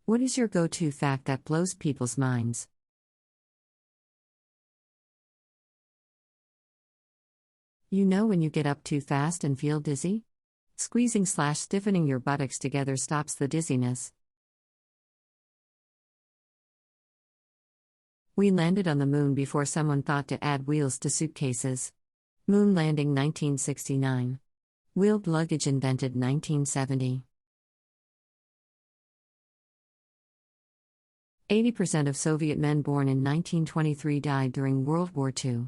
What is your go-to fact that blows people's minds? You know when you get up too fast and feel dizzy? Squeezing/stiffening your buttocks together stops the dizziness. We landed on the moon before someone thought to add wheels to suitcases. Moon landing 1969. Wheeled luggage invented 1970. 80% of Soviet men born in 1923 died during World War II.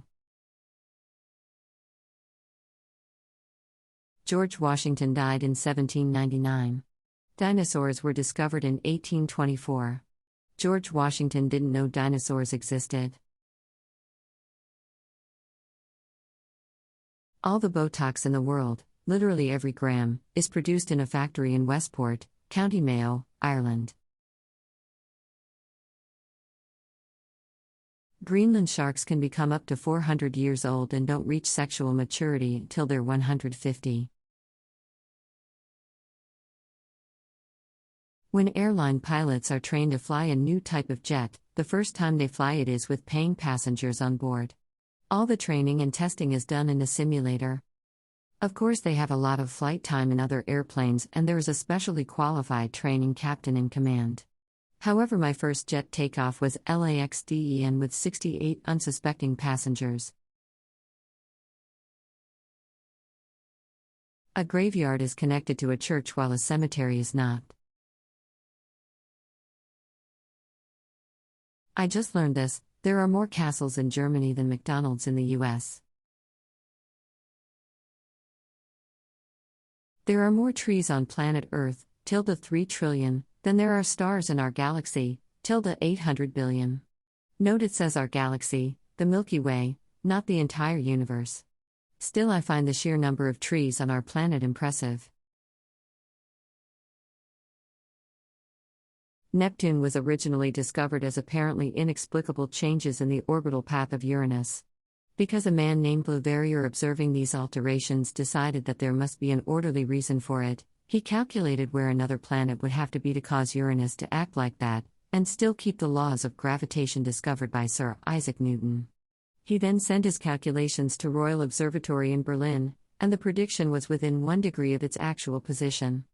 George Washington died in 1799. Dinosaurs were discovered in 1824. George Washington didn't know dinosaurs existed. All the Botox in the world, literally every gram, is produced in a factory in Westport, County Mayo, Ireland. Greenland sharks can become up to 400 years old and don't reach sexual maturity until they're 150. When airline pilots are trained to fly a new type of jet, the first time they fly it is with paying passengers on board. All the training and testing is done in a simulator. Of course, they have a lot of flight time in other airplanes, and there is a specially qualified training captain in command. However, my first jet takeoff was LAX-DEN with 68 unsuspecting passengers. A graveyard is connected to a church while a cemetery is not. I just learned this: there are more castles in Germany than McDonald's in the US. There are more trees on planet Earth, 3 trillion, than there are stars in our galaxy, 800 billion. Note it says our galaxy, the Milky Way, not the entire universe. Still, I find the sheer number of trees on our planet impressive. Neptune was originally discovered as apparently inexplicable changes in the orbital path of Uranus. Because a man named Leverrier, observing these alterations, decided that there must be an orderly reason for it, he calculated where another planet would have to be to cause Uranus to act like that, and still keep the laws of gravitation discovered by Sir Isaac Newton. He then sent his calculations to Royal Observatory in Berlin, and the prediction was within 1 degree of its actual position.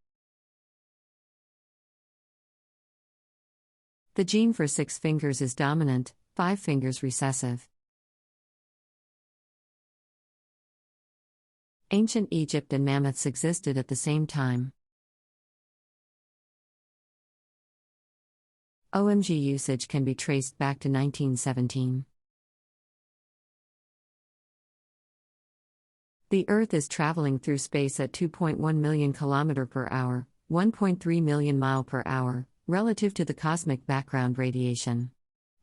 The gene for 6 fingers is dominant, 5 fingers recessive. Ancient Egypt and mammoths existed at the same time. OMG usage can be traced back to 1917. The Earth is traveling through space at 2.1 million km per hour, 1.3 million mile per hour, relative to the cosmic background radiation.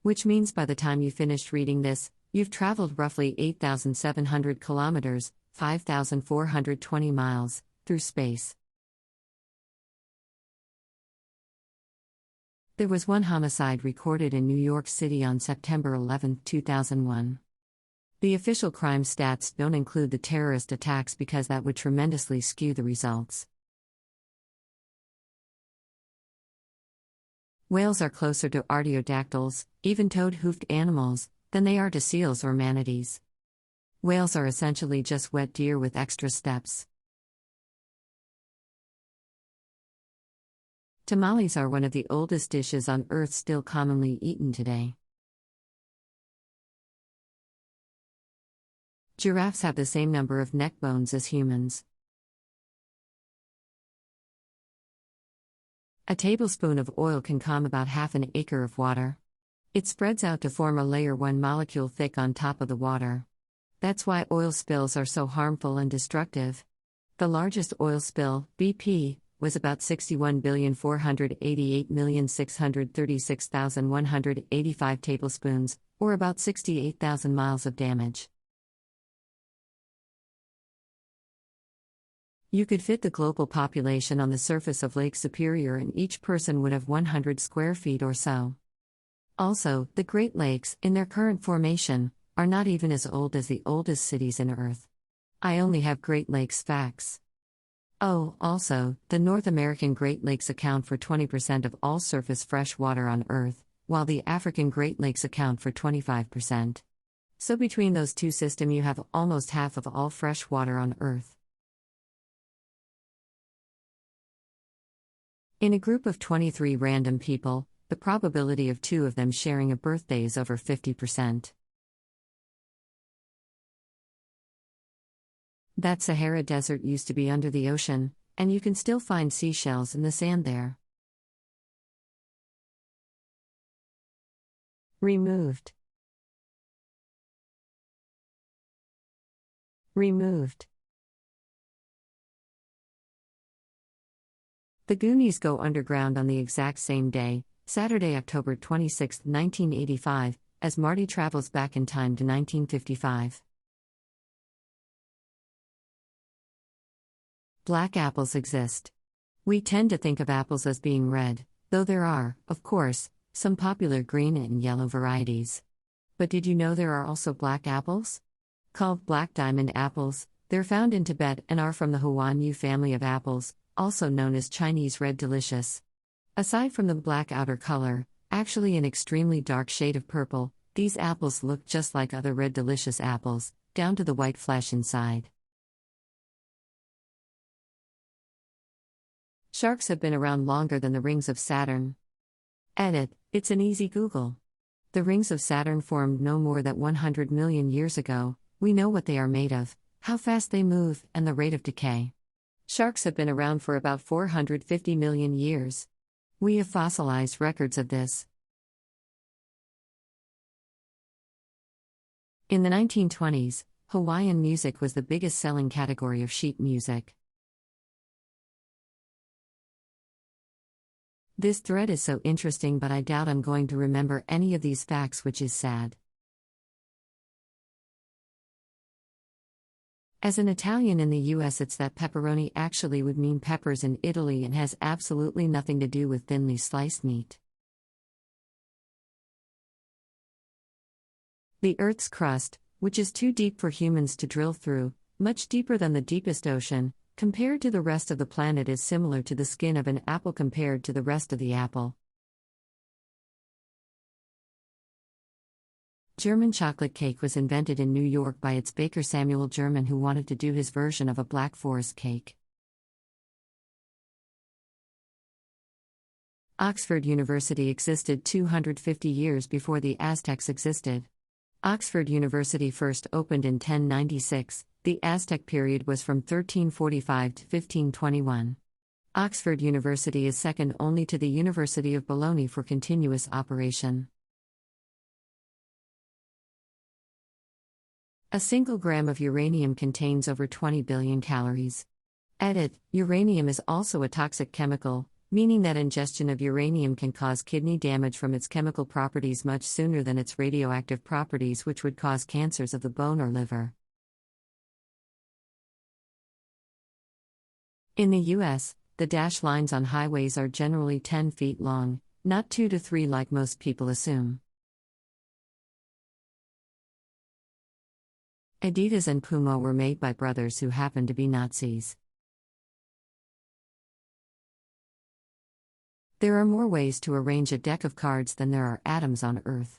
Which means by the time you finished reading this, you've traveled roughly 8,700 kilometers, 5,420 miles, through space. There was one homicide recorded in New York City on September 11, 2001. The official crime stats don't include the terrorist attacks because that would tremendously skew the results. Whales are closer to artiodactyls, even-toed-hoofed animals, than they are to seals or manatees. Whales are essentially just wet deer with extra steps. Tamales are one of the oldest dishes on Earth, still commonly eaten today. Giraffes have the same number of neck bones as humans. A tablespoon of oil can calm about half an acre of water. It spreads out to form a layer 1 molecule thick on top of the water. That's why oil spills are so harmful and destructive. The largest oil spill, BP, was about 61,488,636,185 tablespoons, or about 68,000 miles of damage. You could fit the global population on the surface of Lake Superior, and each person would have 100 square feet or so. Also, the Great Lakes, in their current formation, are not even as old as the oldest cities in Earth. I only have Great Lakes facts. Oh, also, the North American Great Lakes account for 20% of all surface fresh water on Earth, while the African Great Lakes account for 25%. So between those two systems you have almost half of all fresh water on Earth. In a group of 23 random people, the probability of two of them sharing a birthday is over 50%. That Sahara Desert used to be under the ocean, and you can still find seashells in the sand there. Removed. Removed. The Goonies go underground on the exact same day, Saturday, October 26, 1985, as Marty travels back in time to 1955. Black apples exist. We tend to think of apples as being red, though there are, of course, some popular green and yellow varieties. But did you know there are also black apples? Called black diamond apples, they're found in Tibet and are from the Huanyu family of apples, also known as Chinese red delicious. Aside from the black outer color, actually an extremely dark shade of purple, these apples look just like other red delicious apples, down to the white flesh inside. Sharks have been around longer than the rings of Saturn. Edit, it's an easy Google. The rings of Saturn formed no more than 100 million years ago. We know what they are made of, how fast they move, and the rate of decay. Sharks have been around for about 450 million years. We have fossilized records of this. In the 1920s, Hawaiian music was the biggest selling category of sheet music. This thread is so interesting, but I doubt I'm going to remember any of these facts, which is sad. As an Italian in the US, it's that pepperoni actually would mean peppers in Italy and has absolutely nothing to do with thinly sliced meat. The Earth's crust, which is too deep for humans to drill through, much deeper than the deepest ocean, compared to the rest of the planet, is similar to the skin of an apple compared to the rest of the apple. German chocolate cake was invented in New York by its baker Samuel German, who wanted to do his version of a Black Forest cake. Oxford University existed 250 years before the Aztecs existed. Oxford University first opened in 1096. The Aztec period was from 1345 to 1521. Oxford University is second only to the University of Bologna for continuous operation. A single gram of uranium contains over 20 billion calories. Edit, uranium is also a toxic chemical, meaning that ingestion of uranium can cause kidney damage from its chemical properties much sooner than its radioactive properties, which would cause cancers of the bone or liver. In the US, the dash lines on highways are generally 10 feet long, not 2 to 3 like most people assume. Adidas and Puma were made by brothers who happened to be Nazis. There are more ways to arrange a deck of cards than there are atoms on Earth.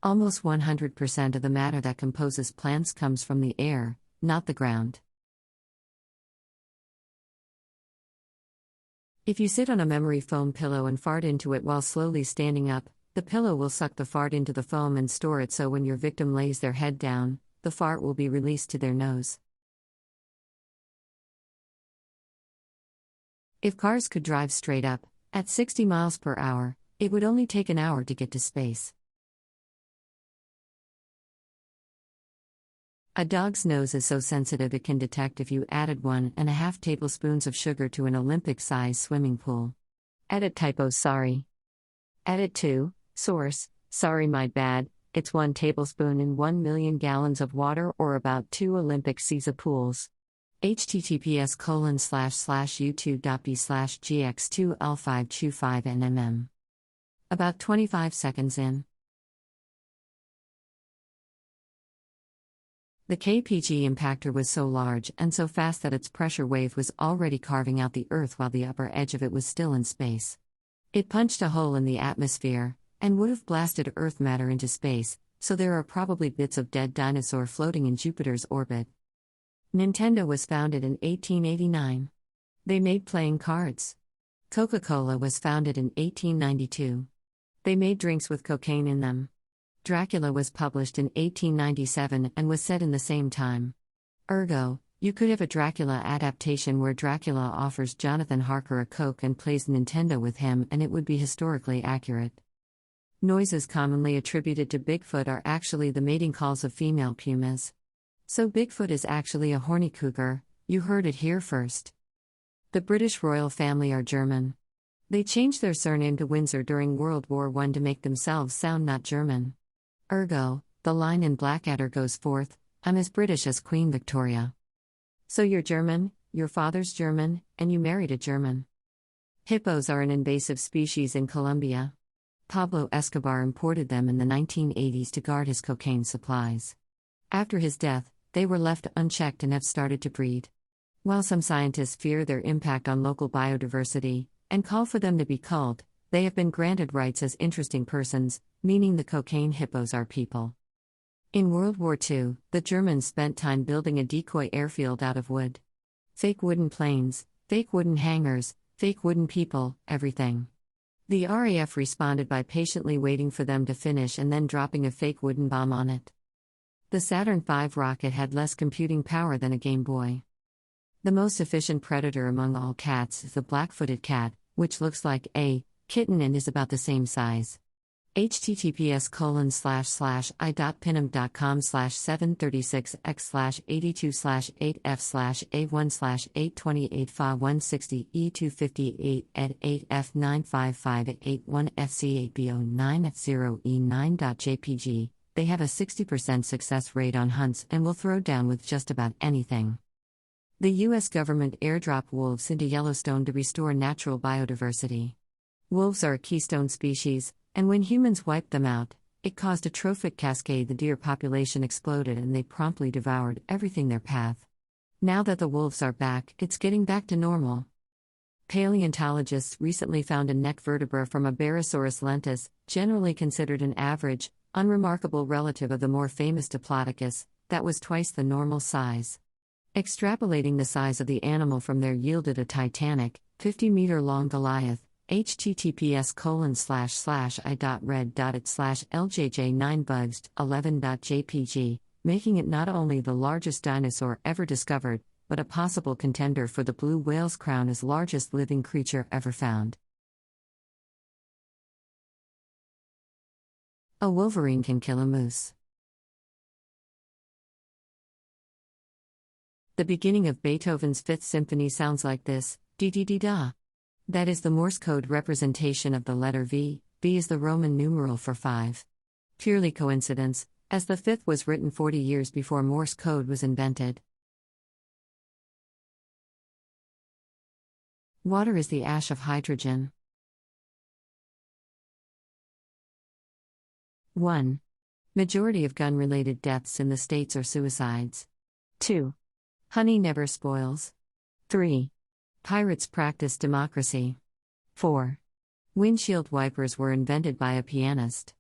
Almost 100% of the matter that composes plants comes from the air, not the ground. If you sit on a memory foam pillow and fart into it while slowly standing up, the pillow will suck the fart into the foam and store it, so when your victim lays their head down, the fart will be released to their nose. If cars could drive straight up, at 60 miles per hour, it would only take an hour to get to space. A dog's nose is so sensitive it can detect if you added 1.5 tablespoons of sugar to an Olympic-sized swimming pool. Edit typo, sorry. Edit 2, source, sorry my bad, it's 1 tablespoon in 1 million gallons of water, or about 2 Olympic Caesar pools. https://youtube.b/gx2l525nmm. About 25 seconds in. The KPG impactor was so large and so fast that its pressure wave was already carving out the Earth while the upper edge of it was still in space. It punched a hole in the atmosphere, and would have blasted Earth matter into space, so there are probably bits of dead dinosaur floating in Jupiter's orbit. Nintendo was founded in 1889. They made playing cards. Coca-Cola was founded in 1892. They made drinks with cocaine in them. Dracula was published in 1897 and was set in the same time. Ergo, you could have a Dracula adaptation where Dracula offers Jonathan Harker a Coke and plays Nintendo with him, and it would be historically accurate. Noises commonly attributed to Bigfoot are actually the mating calls of female pumas. So Bigfoot is actually a horny cougar. You heard it here first. The British royal family are German. They changed their surname to Windsor during World War I to make themselves sound not German. Ergo, the line in Blackadder goes forth, I'm as British as Queen Victoria. So you're German, your father's German, and you married a German. Hippos are an invasive species in Colombia. Pablo Escobar imported them in the 1980s to guard his cocaine supplies. After his death, they were left unchecked and have started to breed. While some scientists fear their impact on local biodiversity, and call for them to be culled, they have been granted rights as interesting persons, meaning the cocaine hippos are people. In World War II, the Germans spent time building a decoy airfield out of wood. Fake wooden planes, fake wooden hangars, fake wooden people, everything. The RAF responded by patiently waiting for them to finish and then dropping a fake wooden bomb on it. The Saturn V rocket had less computing power than a Game Boy. The most efficient predator among all cats is the black-footed cat, which looks like a kitten and is about the same size. https://a.pinum.com/736x/81/82085/160e258 They have a 60% success rate on hunts and will throw down with just about anything. The U.S. government airdropped wolves into Yellowstone to restore natural biodiversity. Wolves are a keystone species, and when humans wiped them out, it caused a trophic cascade. The deer population exploded and they promptly devoured everything their path. Now that the wolves are back, it's getting back to normal. Paleontologists recently found a neck vertebra from a Barosaurus lentus, generally considered an average, unremarkable relative of the more famous Diplodocus, that was twice the normal size. Extrapolating the size of the animal from there yielded a titanic, 50-meter-long Goliath. https://i.red.it/ljj9bugs11.jpg, making it not only the largest dinosaur ever discovered, but a possible contender for the blue whale's crown as largest living creature ever found. A wolverine can kill a moose. The beginning of Beethoven's Fifth Symphony sounds like this, dee-dee-dee-da. That is the Morse code representation of the letter V. V is the Roman numeral for 5. Purely coincidence, as the fifth was written 40 years before Morse code was invented. Water is the ash of hydrogen. 1. Majority of gun-related deaths in the States are suicides. 2. Honey never spoils. 3. Pirates practice democracy. 4. Windshield wipers were invented by a pianist.